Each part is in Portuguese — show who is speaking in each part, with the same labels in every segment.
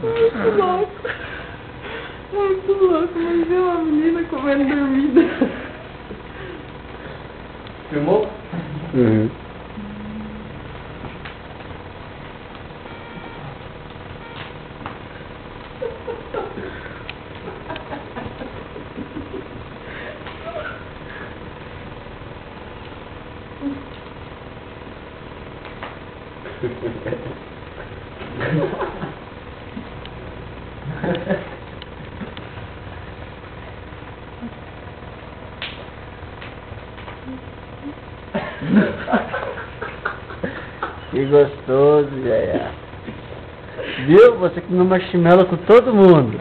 Speaker 1: Muito louco. Muito louco, mas é uma menina comendo dormida.
Speaker 2: Filmou?
Speaker 3: Uhum. Que gostoso, Yaya. Viu? Você comeu marshmallow com todo mundo.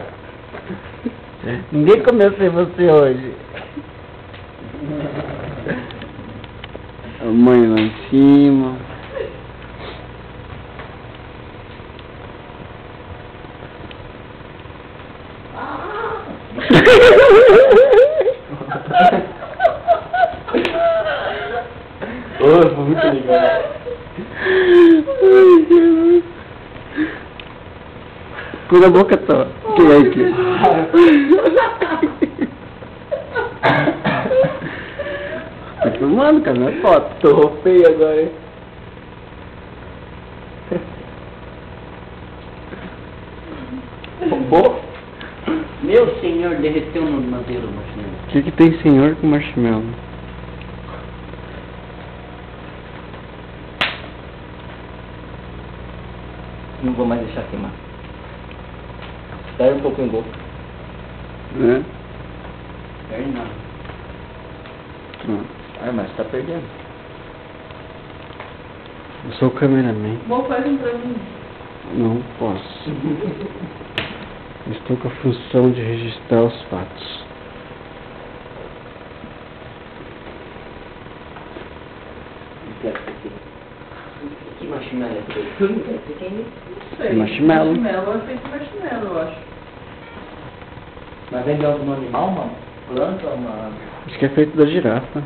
Speaker 3: Ninguém comeu sem você hoje. A mãe lá em cima.
Speaker 2: Foi muito legal.
Speaker 3: Cura a boca, Tó. Quem é aqui? Tá filmando, cara, não é foto.
Speaker 2: Tô feio agora, hein? Bom. Meu senhor, derreteu no madeiro o marshmallow.
Speaker 3: O que tem senhor com marshmallow?
Speaker 2: Não vou mais deixar queimar. Daí um pouco em gol.
Speaker 3: Né?
Speaker 2: Perde nada. Ah, mas tá perdendo.
Speaker 3: Eu sou o cameraman.
Speaker 1: Bom, faz um pra mim.
Speaker 3: Não posso. Estou com a função de registrar os fatos.
Speaker 2: Que marshmallow é esse? Eu não sei quem é.
Speaker 1: Não sei.
Speaker 3: Marshmallow.
Speaker 1: Marshmallow, é feito marshmallow, eu acho.
Speaker 2: Mas vem de algum animal, mano? Planta ou uma...
Speaker 3: Acho que é feito da girafa.